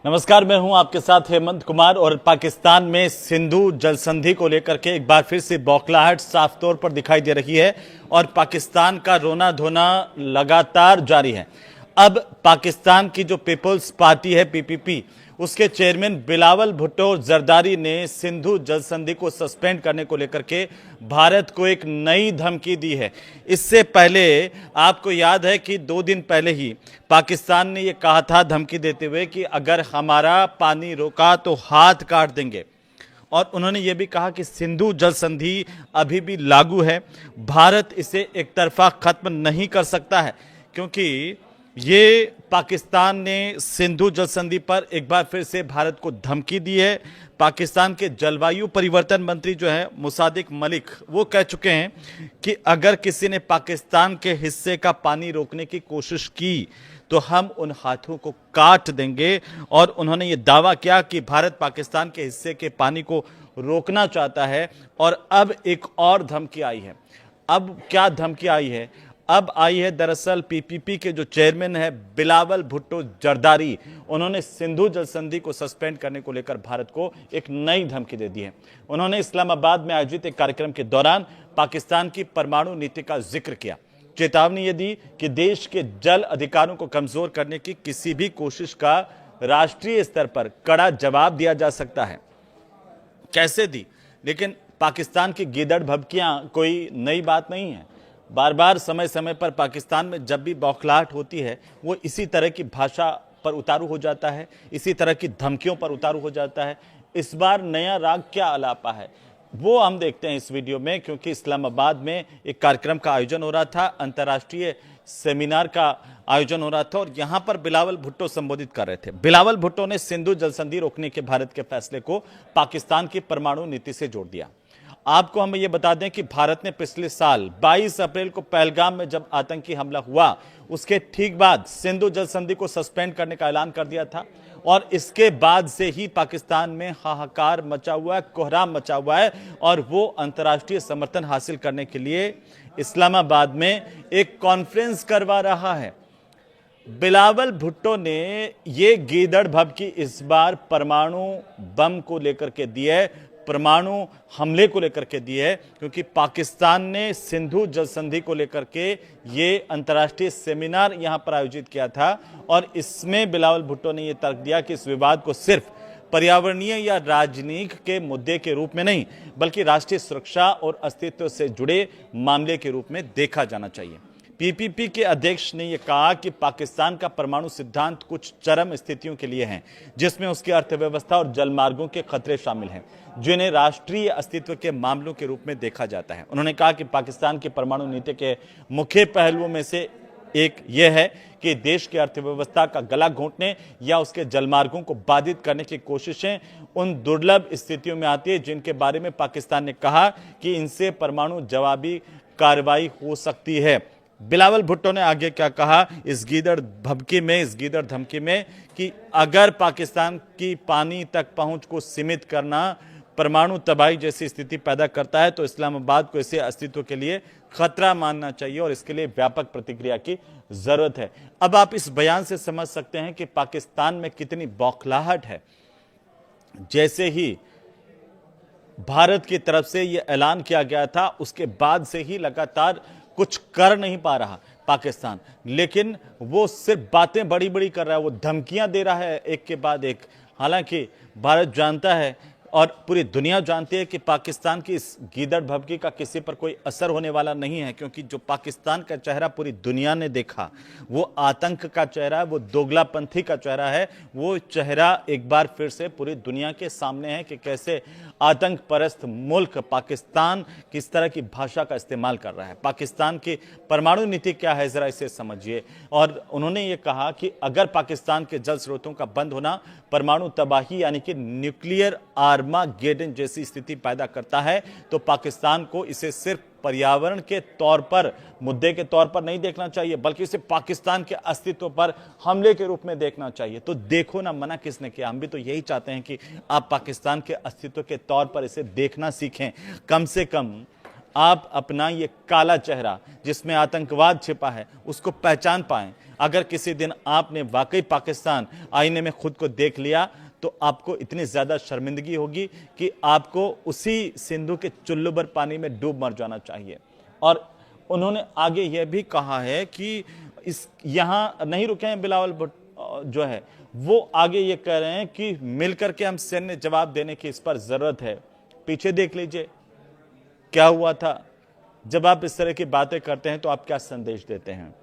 नमस्कार, मैं हूं आपके साथ हेमंत कुमार। और पाकिस्तान में सिंधु जल संधि को लेकर के एक बार फिर से बौखलाहट साफ तौर पर दिखाई दे रही है और पाकिस्तान का रोना धोना लगातार जारी है। अब पाकिस्तान की जो पीपल्स पार्टी है पीपीपी, उसके चेयरमैन बिलावल भुट्टो जरदारी ने सिंधु जल संधि को सस्पेंड करने को लेकर के भारत को एक नई धमकी दी है। इससे पहले आपको याद है कि 2 दिन पहले ही पाकिस्तान ने यह कहा था धमकी देते हुए कि अगर हमारा पानी रोका तो हाथ काट देंगे। और उन्होंने ये भी कहा कि सिंधु जल संधि अभी भी लागू है, भारत इसे एक तरफा खत्म नहीं कर सकता है, क्योंकि ये पाकिस्तान ने सिंधु जल संधि पर एक बार फिर से भारत को धमकी दी है। पाकिस्तान के जलवायु परिवर्तन मंत्री जो है मुसादिक मलिक, वो कह चुके हैं कि अगर किसी ने पाकिस्तान के हिस्से का पानी रोकने की कोशिश की तो हम उन हाथों को काट देंगे। और उन्होंने ये दावा किया कि भारत पाकिस्तान के हिस्से के पानी को रोकना चाहता है। और अब एक और धमकी आई है। अब क्या धमकी आई है? अब आई है दरअसल पीपीपी के जो चेयरमैन है बिलावल भुट्टो जरदारी, उन्होंने सिंधु जल संधि को सस्पेंड करने को लेकर भारत को एक नई धमकी दे दी है। उन्होंने इस्लामाबाद में आयोजित एक कार्यक्रम के दौरान पाकिस्तान की परमाणु नीति का जिक्र किया, चेतावनी ये दी कि देश के जल अधिकारों को कमजोर करने की किसी भी कोशिश का राष्ट्रीय स्तर पर कड़ा जवाब दिया जा सकता है। कैसे दी? लेकिन पाकिस्तान की गीदड़ भभकियां कोई नई बात नहीं है। बार बार समय समय पर पाकिस्तान में जब भी बौखलाहट होती है, वो इसी तरह की भाषा पर उतारू हो जाता है, इसी तरह की धमकियों पर उतारू हो जाता है। इस बार नया राग क्या अलापा है वो हम देखते हैं इस वीडियो में, क्योंकि इस्लामाबाद में एक कार्यक्रम का आयोजन हो रहा था, अंतर्राष्ट्रीय सेमिनार का आयोजन हो रहा था और यहां पर बिलावल भुट्टो संबोधित कर रहे थे। बिलावल भुट्टो ने सिंधु जल संधि रोकने के भारत के फैसले को पाकिस्तान की परमाणु नीति से जोड़ दिया। आपको हम ये बता दें कि भारत ने पिछले साल 22 अप्रैल को पहलगाम में जब आतंकी हमला हुआ, उसके ठीक बाद सिंधु जल संधि को सस्पेंड करने का ऐलान कर दिया था। और इसके बाद से ही पाकिस्तान में हाहाकार मचा हुआ है, कोहराम मचा हुआ है और वो अंतर्राष्ट्रीय समर्थन हासिल करने के लिए इस्लामाबाद में एक कॉन्फ्रेंस करवा रहा है। बिलावल भुट्टो ने ये गीदड़ भभकी इस बार परमाणु बम को लेकर के दी है, परमाणु हमले को लेकर के दी है, क्योंकि पाकिस्तान ने सिंधु जल संधि को लेकर के ये अंतर्राष्ट्रीय सेमिनार यहां पर आयोजित किया था। और इसमें बिलावल भुट्टो ने यह तर्क दिया कि इस विवाद को सिर्फ पर्यावरणीय या राजनीतिक के मुद्दे के रूप में नहीं, बल्कि राष्ट्रीय सुरक्षा और अस्तित्व से जुड़े मामले के रूप में देखा जाना चाहिए। पीपीपी के अध्यक्ष ने यह कहा कि पाकिस्तान का परमाणु सिद्धांत कुछ चरम स्थितियों के लिए है, जिसमें उसकी अर्थव्यवस्था और जलमार्गों के खतरे शामिल हैं, जिन्हें राष्ट्रीय अस्तित्व के मामलों के रूप में देखा जाता है। उन्होंने कहा कि पाकिस्तान की परमाणु नीति के मुख्य पहलुओं में से एक यह है कि देश की अर्थव्यवस्था का गला घोंटने या उसके जलमार्गों को बाधित करने की कोशिशें उन दुर्लभ स्थितियों में आती है जिनके बारे में पाकिस्तान ने कहा कि इनसे परमाणु जवाबी कार्रवाई हो सकती है। बिलावल भुट्टो ने आगे क्या कहा इस गीदड़ भभकी में, इस गीदड़ धमकी में, कि अगर पाकिस्तान की पानी तक पहुंच को सीमित करना परमाणु तबाही जैसी स्थिति पैदा करता है तो इस्लामाबाद को इसे अस्तित्व के लिए खतरा मानना चाहिए और इसके लिए व्यापक प्रतिक्रिया की जरूरत है। अब आप इस बयान से समझ सकते हैं कि पाकिस्तान में कितनी बौखलाहट है। जैसे ही भारत की तरफ से यह ऐलान किया गया था, उसके बाद से ही लगातार कुछ कर नहीं पा रहा पाकिस्तान, लेकिन वो सिर्फ बातें बड़ी बड़ी कर रहा है, वो धमकियां दे रहा है एक के बाद एक। हालांकि भारत जानता है और पूरी दुनिया जानती है कि पाकिस्तान की इस गीदड़ भभकी का किसी पर कोई असर होने वाला नहीं है, क्योंकि जो पाकिस्तान का चेहरा पूरी दुनिया ने देखा, वो आतंक का चेहरा है, वो दोगलापंथी का चेहरा है। वो चेहरा एक बार फिर से पूरी दुनिया के सामने है कि कैसे आतंक परस्त मुल्क पाकिस्तान किस तरह की भाषा का इस्तेमाल कर रहा है। पाकिस्तान की परमाणु नीति क्या है, जरा इसे समझिए। और उन्होंने ये कहा कि अगर पाकिस्तान के जल स्रोतों का बंद होना परमाणु तबाही यानी कि न्यूक्लियर आर्मागेडन जैसी स्थिति पैदा करता है, तो पाकिस्तान को इसे सिर्फ पर्यावरण के तौर पर, मुद्दे के तौर पर नहीं देखना चाहिए, बल्कि इसे पाकिस्तान के अस्तित्व पर हमले के रूप में देखना चाहिए। तो देखो ना, मना किसने किया? हम भी तो यही चाहते हैं कि आप पाकिस्तान के अस्तित्व के तौर पर इसे देखना सीखें। कम से कम आप अपना ये काला चेहरा जिसमें आतंकवाद छिपा है उसको पहचान पाएं। अगर किसी दिन आपने वाकई पाकिस्तान आईने में खुद को देख लिया तो आपको इतनी ज्यादा शर्मिंदगी होगी कि आपको उसी सिंधु के चुल्लू भर पानी में डूब मर जाना चाहिए। और उन्होंने आगे यह भी कहा है कि इस यहां नहीं रुके हैं बिलावल भुट्टो जो है, वो आगे ये कह रहे हैं कि मिलकर के हम सैन्य जवाब देने की इस पर जरूरत है। पीछे देख लीजिए क्या हुआ था। जब आप इस तरह की बातें करते हैं तो आप क्या संदेश देते हैं,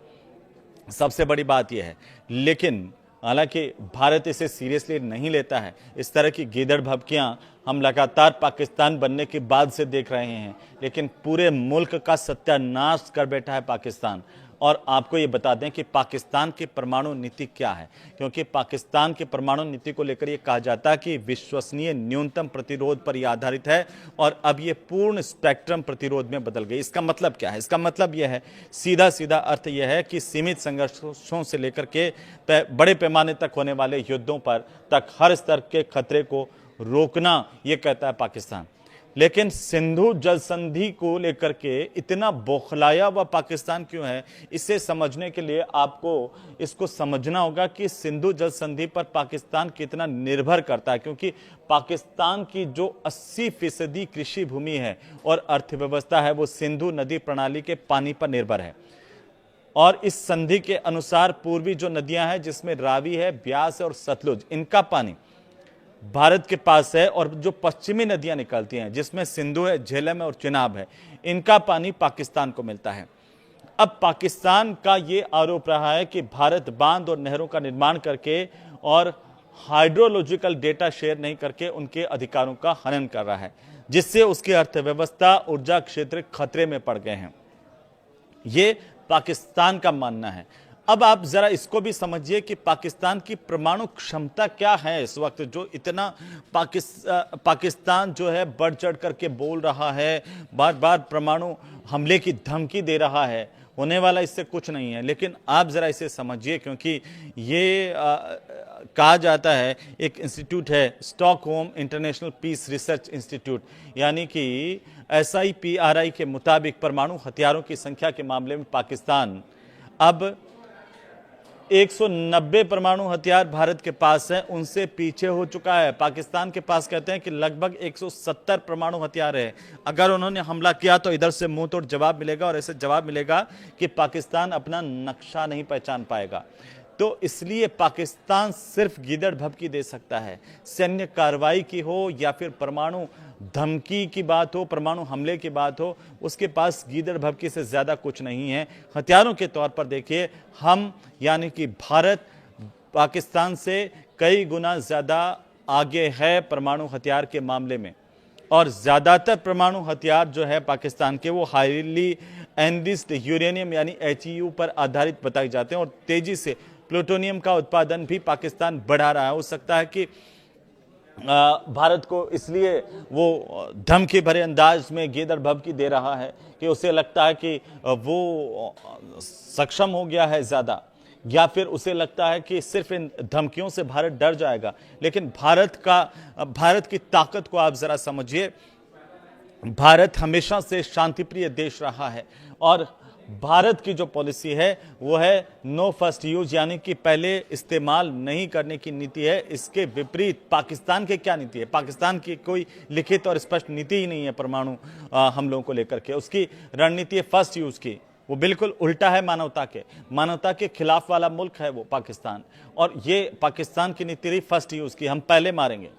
सबसे बड़ी बात यह है। लेकिन हालांकि भारत इसे सीरियसली नहीं लेता है। इस तरह की गीदड़ भभकियां हम लगातार पाकिस्तान बनने के बाद से देख रहे हैं, लेकिन पूरे मुल्क का सत्यानाश कर बैठा है पाकिस्तान। और आपको ये बता दें कि पाकिस्तान की परमाणु नीति क्या है, क्योंकि पाकिस्तान की परमाणु नीति को लेकर यह कहा जाता है कि विश्वसनीय न्यूनतम प्रतिरोध पर यह आधारित है, और अब यह पूर्ण स्पेक्ट्रम प्रतिरोध में बदल गई। इसका मतलब क्या है? इसका मतलब यह है, सीधा सीधा अर्थ यह है कि सीमित संघर्षों से लेकर के बड़े पैमाने तक होने वाले युद्धों पर तक हर स्तर के खतरे को रोकना, यह कहता है पाकिस्तान। लेकिन सिंधु जल संधि को लेकर के इतना बौखलाया हुआ पाकिस्तान क्यों है, इसे समझने के लिए आपको इसको समझना होगा कि सिंधु जल संधि पर पाकिस्तान कितना निर्भर करता है। क्योंकि पाकिस्तान की जो 80% कृषि भूमि है और अर्थव्यवस्था है, वो सिंधु नदी प्रणाली के पानी पर निर्भर है। और इस संधि के अनुसार पूर्वी जो नदियां हैं, जिसमें रावी है, ब्यास है और सतलुज, इनका पानी भारत के पास है। और जो पश्चिमी नदियां निकलती हैं, जिसमें सिंधु है, झेलम है और चिनाब है, इनका पानी पाकिस्तान को मिलता है। अब पाकिस्तान का ये आरोप रहा है कि भारत बांध और नहरों का निर्माण करके और हाइड्रोलॉजिकल डेटा शेयर नहीं करके उनके अधिकारों का हनन कर रहा है, जिससे उसकी अर्थव्यवस्था, ऊर्जा क्षेत्र खतरे में पड़ गए हैं। ये पाकिस्तान का मानना है। अब आप जरा इसको भी समझिए कि पाकिस्तान की परमाणु क्षमता क्या है इस वक्त, जो इतना पाकिस्तान जो है बढ़ चढ़ करके बोल रहा है, बार बार परमाणु हमले की धमकी दे रहा है। होने वाला इससे कुछ नहीं है। लेकिन आप जरा इसे समझिए, क्योंकि ये कहा जाता है, एक इंस्टीट्यूट है Stockholm International Peace Research Institute, यानी कि SIPRI के मुताबिक परमाणु हथियारों की संख्या के मामले में पाकिस्तान अब 190 परमाणु हथियार भारत के पास है, उनसे पीछे हो चुका है। पाकिस्तान के पास कहते हैं कि लगभग 170 परमाणु हथियार है। अगर उन्होंने हमला किया तो इधर से मुंह तोड़ जवाब मिलेगा, और ऐसे जवाब मिलेगा कि पाकिस्तान अपना नक्शा नहीं पहचान पाएगा। तो इसलिए पाकिस्तान सिर्फ गीदड़ भभकी दे सकता है। सैन्य कार्रवाई की हो या फिर परमाणु धमकी की बात हो, परमाणु हमले की बात हो, उसके पास गीदड़ भभकी से ज्यादा कुछ नहीं है। हथियारों के तौर पर देखिए, हम यानी कि भारत पाकिस्तान से कई गुना ज्यादा आगे है परमाणु हथियार के मामले में। और ज्यादातर परमाणु हथियार जो है पाकिस्तान के, वो हाईली एनरिच्ड यूरेनियम यानी HEU पर आधारित बताए जाते हैं, और तेजी से प्लूटोनियम का उत्पादन भी पाकिस्तान बढ़ा रहा है। हो सकता है कि भारत को इसलिए वो धमकी भरे अंदाज में गीदड़ भभकी दे रहा है कि उसे लगता है कि वो सक्षम हो गया है ज्यादा, या फिर उसे लगता है कि सिर्फ इन धमकियों से भारत डर जाएगा। लेकिन भारत की ताकत को आप जरा समझिए। भारत हमेशा से शांतिप्रिय देश रहा है, और भारत की जो पॉलिसी है वो है नो फर्स्ट यूज, यानी कि पहले इस्तेमाल नहीं करने की नीति है। इसके विपरीत पाकिस्तान की क्या नीति है? पाकिस्तान की कोई लिखित और स्पष्ट नीति ही नहीं है परमाणु हमलों को लेकर के। उसकी रणनीति है फर्स्ट यूज की, वो बिल्कुल उल्टा है मानवता के खिलाफ वाला मुल्क है वो पाकिस्तान। और ये पाकिस्तान की नीति रही फर्स्ट यूज की, हम पहले मारेंगे।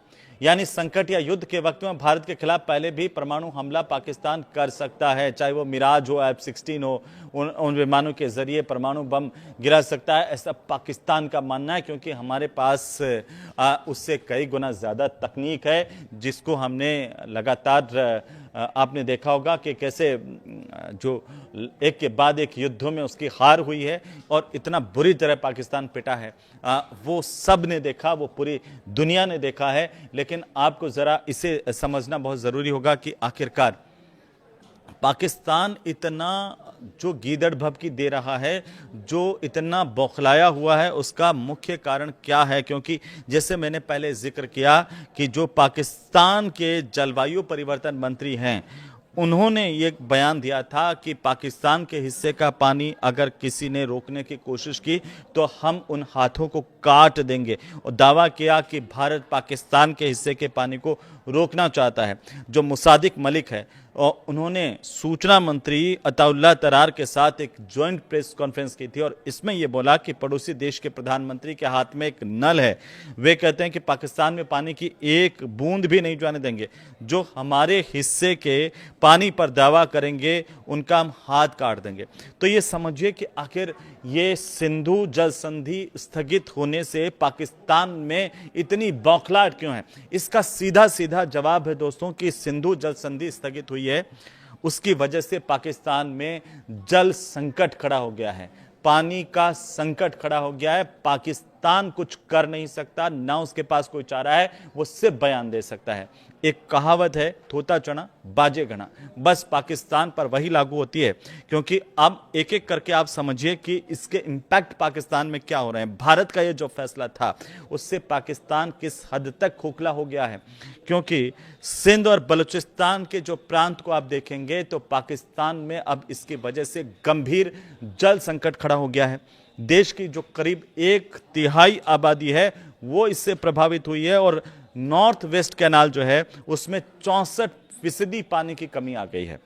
यानी संकट या युद्ध के वक्त में भारत के खिलाफ पहले भी परमाणु हमला पाकिस्तान कर सकता है, चाहे वो मिराज हो, F-16 हो, उन विमानों के जरिए परमाणु बम गिरा सकता है, ऐसा पाकिस्तान का मानना है। क्योंकि हमारे पास उससे कई गुना ज़्यादा तकनीक है, जिसको हमने लगातार आपने देखा होगा कि कैसे जो एक के बाद एक युद्धों में उसकी हार हुई है और इतना बुरी तरह पाकिस्तान पिटा है, वो सब ने देखा, वो पूरी दुनिया ने देखा है। लेकिन आपको ज़रा इसे समझना बहुत ज़रूरी होगा कि आखिरकार पाकिस्तान इतना जो गीदड़ भभकी दे रहा है, जो इतना बौखलाया हुआ है, उसका मुख्य कारण क्या है? क्योंकि जैसे मैंने पहले जिक्र किया कि जो पाकिस्तान के जलवायु परिवर्तन मंत्री हैं, उन्होंने ये बयान दिया था कि पाकिस्तान के हिस्से का पानी अगर किसी ने रोकने की कोशिश की तो हम उन हाथों को काट देंगे, और दावा किया कि भारत पाकिस्तान के हिस्से के पानी को रोकना चाहता है। जो मुसादिक मलिक है, और उन्होंने सूचना मंत्री अताउल्लाह तरार के साथ एक ज्वाइंट प्रेस कॉन्फ्रेंस की थी और इसमें यह बोला कि पड़ोसी देश के प्रधानमंत्री के हाथ में एक नल है। वे कहते हैं कि पाकिस्तान में पानी की एक बूंद भी नहीं जाने देंगे। जो हमारे हिस्से के पानी पर दावा करेंगे उनका हम हाथ काट देंगे। तो ये समझिए कि आखिर ये सिंधु जल संधि स्थगित होने से पाकिस्तान में इतनी बौखलाहट क्यों है? इसका सीधा सीधा जवाब है दोस्तों कि सिंधु जल संधि स्थगित हुई है, उसकी वजह से पाकिस्तान में जल संकट खड़ा हो गया है, पानी का संकट खड़ा हो गया है। पाकिस्तान कुछ कर नहीं सकता, ना उसके पास कोई चारा है, वो सिर्फ बयान दे सकता है। एक कहावत है, थोता चना बाजे घना, बस पाकिस्तान पर वही लागू होती है। क्योंकि अब एक एक करके आप समझिए कि इसके इंपैक्ट पाकिस्तान में क्या हो रहे हैं। भारत का ये जो फैसला था उससे पाकिस्तान किस हद तक खोखला हो गया है, क्योंकि सिंध और बलूचिस्तान के जो प्रांत को आप देखेंगे तो पाकिस्तान में अब इसकी वजह से गंभीर जल संकट खड़ा हो गया है। देश की जो करीब 1/3 आबादी है वो इससे प्रभावित हुई है, और नॉर्थ वेस्ट कैनाल जो है उसमें 64% पानी की कमी आ गई है।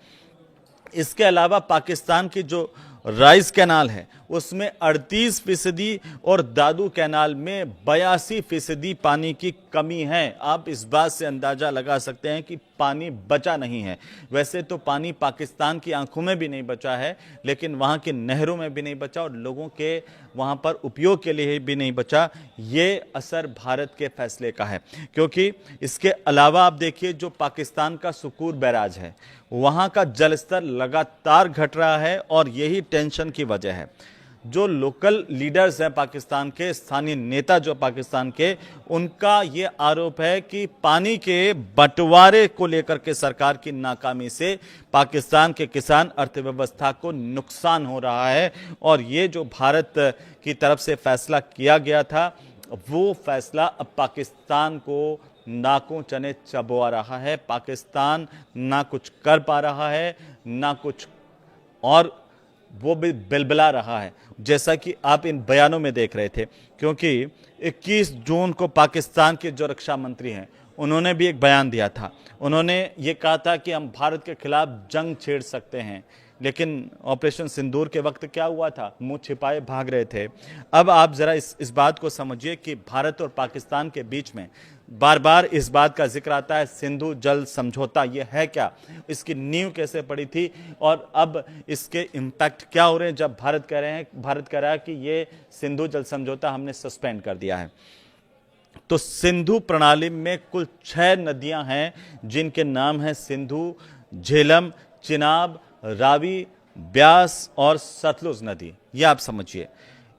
इसके अलावा पाकिस्तान की जो राइस कैनाल है उसमें 38% और दादू कैनाल में 82% पानी की कमी है। आप इस बात से अंदाजा लगा सकते हैं कि पानी बचा नहीं है। वैसे तो पानी पाकिस्तान की आंखों में भी नहीं बचा है, लेकिन वहां की नहरों में भी नहीं बचा और लोगों के वहां पर उपयोग के लिए भी नहीं बचा। ये असर भारत के फैसले का है, क्योंकि इसके अलावा आप देखिए जो पाकिस्तान का सुकूर बैराज है वहां का जलस्तर लगातार घट रहा है, और यही टेंशन की वजह है। जो लोकल लीडर्स हैं पाकिस्तान के, स्थानीय नेता जो पाकिस्तान के, उनका ये आरोप है कि पानी के बंटवारे को लेकर के सरकार की नाकामी से पाकिस्तान के किसान अर्थव्यवस्था को नुकसान हो रहा है। और ये जो भारत की तरफ से फैसला किया गया था वो फैसला अब पाकिस्तान को नाकों चने चबवा रहा है। पाकिस्तान ना कुछ कर पा रहा है, ना कुछ, और वो भी बिलबिला रहा है, जैसा कि आप इन बयानों में देख रहे थे। क्योंकि 21 जून को पाकिस्तान के जो रक्षा मंत्री हैं उन्होंने भी एक बयान दिया था। उन्होंने ये कहा था कि हम भारत के खिलाफ जंग छेड़ सकते हैं, लेकिन ऑपरेशन सिंदूर के वक्त क्या हुआ था? मुंह छिपाए भाग रहे थे। अब आप जरा इस बात को समझिए कि भारत और पाकिस्तान के बीच में बार बार इस बात का जिक्र आता है, सिंधु जल समझौता ये है क्या, इसकी नींव कैसे पड़ी थी, और अब इसके इम्पैक्ट क्या हो रहे हैं जब भारत कह रहा है कि ये सिंधु जल समझौता हमने सस्पेंड कर दिया है। तो सिंधु प्रणाली में कुल 6 नदियां हैं जिनके नाम हैं सिंधु, झेलम, चिनाब, रावी, ब्यास और सतलुज नदी। ये आप समझिए,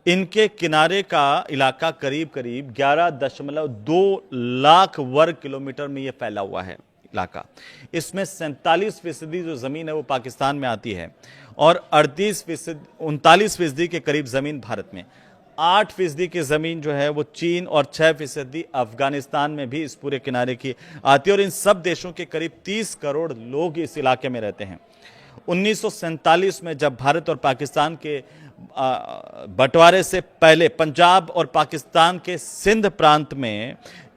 इनके किनारे का इलाका करीब करीब 11.2 लाख वर्ग किलोमीटर में यह फैला हुआ है इलाका। इसमें 47% जो जमीन है वो पाकिस्तान में आती है, और 39% के करीब जमीन भारत में, 8% की जमीन जो है वो चीन, और 6% अफगानिस्तान में भी इस पूरे किनारे की आती है। और इन सब देशों के करीब 30 करोड़ लोग इस इलाके में रहते हैं। 1947 में जब भारत और पाकिस्तान के बंटवारे से पहले पंजाब और पाकिस्तान के सिंध प्रांत में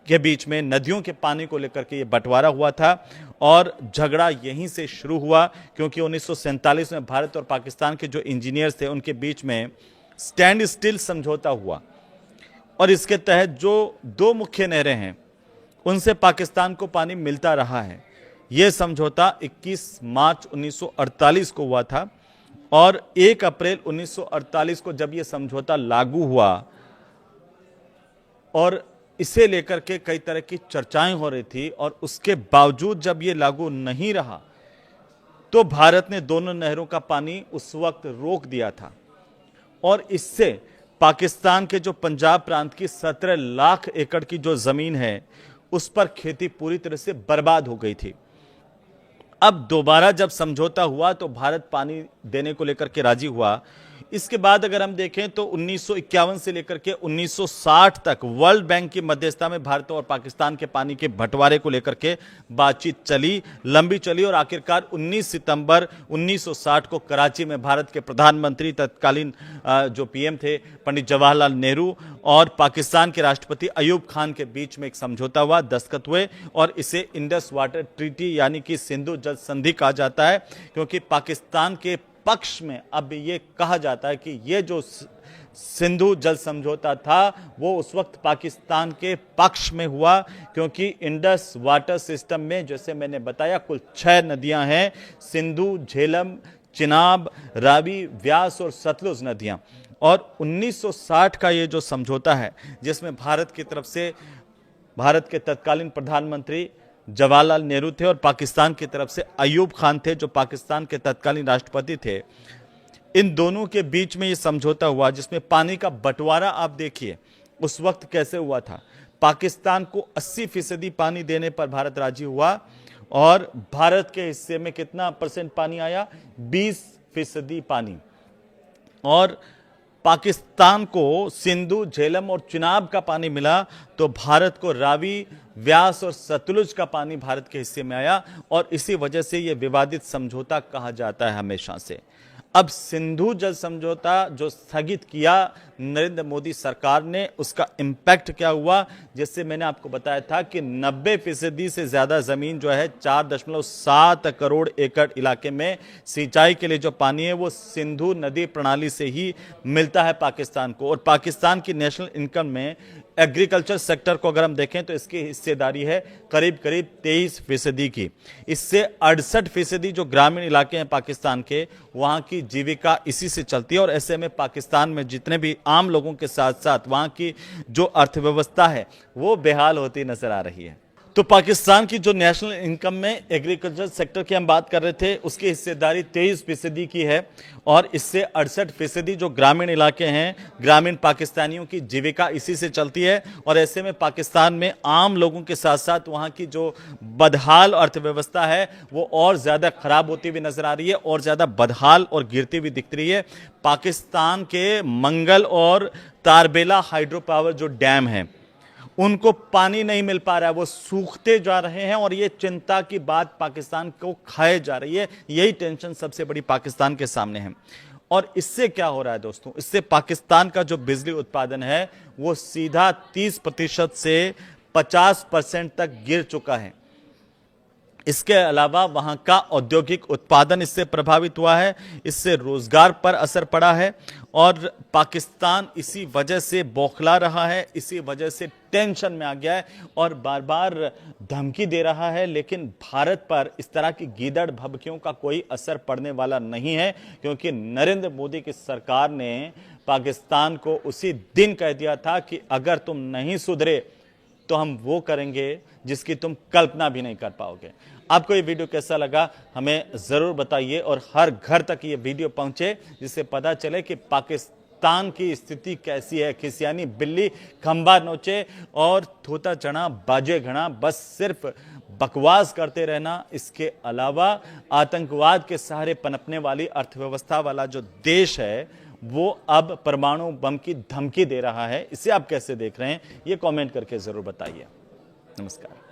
के बीच में नदियों के पानी को लेकर के ये बंटवारा हुआ था, और झगड़ा यहीं से शुरू हुआ। क्योंकि 1947 में भारत और पाकिस्तान के जो इंजीनियर्स थे उनके बीच में स्टैंड स्टिल समझौता हुआ, और इसके तहत जो 2 मुख्य नहरें हैं उनसे पाकिस्तान को पानी मिलता रहा है। यह समझौता 21 मार्च 1948 को हुआ था, और 1 अप्रैल 1948 को जब यह समझौता लागू हुआ, और इसे लेकर के कई तरह की चर्चाएं हो रही थी, और उसके बावजूद जब यह लागू नहीं रहा तो भारत ने दोनों नहरों का पानी उस वक्त रोक दिया था, और इससे पाकिस्तान के जो पंजाब प्रांत की 17 लाख एकड़ की जो जमीन है उस पर खेती पूरी तरह से बर्बाद हो गई थी। अब दोबारा जब समझौता हुआ तो भारत पानी देने को लेकर के राजी हुआ। इसके बाद अगर हम देखें तो 1951 से लेकर के 1960 तक वर्ल्ड बैंक की मध्यस्थता में भारत और पाकिस्तान के पानी के बंटवारे को लेकर के बातचीत चली, लंबी चली और आखिरकार 19 सितंबर 1960 को कराची में भारत के प्रधानमंत्री तत्कालीन जो पीएम थे पंडित जवाहरलाल नेहरू और पाकिस्तान के राष्ट्रपति अयूब खान के बीच में एक समझौता हुआ, दस्तखत हुए और इसे इंडस वाटर ट्रीटी यानी कि सिंधु जल संधि कहा जाता है, क्योंकि पाकिस्तान के पक्ष में अब ये कहा जाता है कि ये जो सिंधु जल समझौता था वो उस वक्त पाकिस्तान के पक्ष में हुआ, क्योंकि इंडस वाटर सिस्टम में जैसे मैंने बताया कुल 6 नदियां हैं, सिंधु, झेलम, चिनाब, रावी, व्यास और सतलुज नदियां। और 1960 का ये जो समझौता है जिसमें भारत की तरफ से भारत के तत्कालीन प्रधानमंत्री जवाहरलाल नेहरू थे और पाकिस्तान की तरफ से अयूब खान थे जो पाकिस्तान के तत्कालीन राष्ट्रपति थे, इन दोनों के बीच में ये समझौता हुआ जिसमें पानी का बंटवारा आप देखिए उस वक्त कैसे हुआ था। पाकिस्तान को 80% पानी देने पर भारत राजी हुआ और भारत के हिस्से में कितना % पानी आया, 20% पानी। और पाकिस्तान को सिंधु, झेलम और चिनाब का पानी मिला तो भारत को रावी, व्यास और सतलुज का पानी भारत के हिस्से में आया और इसी वजह से यह विवादित समझौता कहा जाता है हमेशा से। अब सिंधु जल समझौता जो स्थगित किया नरेंद्र मोदी सरकार ने, उसका इंपैक्ट क्या हुआ, जिससे मैंने आपको बताया था कि 90% से ज्यादा जमीन जो है 4.7 करोड़ एकड़ इलाके में सिंचाई के लिए जो पानी है वो सिंधु नदी प्रणाली से ही मिलता है पाकिस्तान को। और पाकिस्तान की नेशनल इनकम में एग्रीकल्चर सेक्टर को अगर हम देखें तो इसकी हिस्सेदारी है करीब 23% की। इससे 68% जो ग्रामीण इलाके हैं पाकिस्तान के, वहां की जीविका इसी से चलती है। और ऐसे में पाकिस्तान में जितने भी आम लोगों के साथ साथ वहां की जो अर्थव्यवस्था है वो बेहाल होती नजर आ रही है। तो पाकिस्तान की जो नेशनल इनकम में एग्रीकल्चर सेक्टर की हम बात कर रहे थे उसकी हिस्सेदारी 23% की है और इससे 68% जो ग्रामीण इलाके हैं, ग्रामीण पाकिस्तानियों की जीविका इसी से चलती है। और ऐसे में पाकिस्तान में आम लोगों के साथ साथ वहां की जो बदहाल अर्थव्यवस्था है वो और ज्यादा खराब होती हुई नजर आ रही है और ज्यादा बदहाल और गिरती हुई दिख रही है। पाकिस्तान के मंगल और तारबेला हाइड्रो पावर जो डैम है उनको पानी नहीं मिल पा रहा है, वो सूखते जा रहे हैं और ये चिंता की बात पाकिस्तान को खाए जा रही है। यही टेंशन सबसे बड़ी पाकिस्तान के सामने है। और इससे क्या हो रहा है दोस्तों, इससे पाकिस्तान का जो बिजली उत्पादन है वो सीधा 30% से 50% तक गिर चुका है। इसके अलावा वहां का औद्योगिक उत्पादन इससे प्रभावित हुआ है, इससे रोजगार पर असर पड़ा है और पाकिस्तान इसी वजह से बौखला रहा है, इसी वजह से टेंशन में आ गया है और बार बार धमकी दे रहा है। लेकिन भारत पर इस तरह की गीदड़ भभकियों का कोई असर पड़ने वाला नहीं है, क्योंकि नरेंद्र मोदी की सरकार ने पाकिस्तान को उसी दिन कह दिया था कि अगर तुम नहीं सुधरे तो हम वो करेंगे जिसकी तुम कल्पना भी नहीं कर पाओगे। आपको ये वीडियो कैसा लगा हमें जरूर बताइए और हर घर तक ये वीडियो पहुंचे जिससे पता चले कि पाकिस्तान की स्थिति कैसी है। खिसियानी बिल्ली खंबा नोचे और थोता चना बाजे घना, बस सिर्फ बकवास करते रहना। इसके अलावा आतंकवाद के सहारे पनपने वाली अर्थव्यवस्था वाला जो देश है वो अब परमाणु बम की धमकी दे रहा है। इसे आप कैसे देख रहे हैं ये कमेंट करके जरूर बताइए। नमस्कार।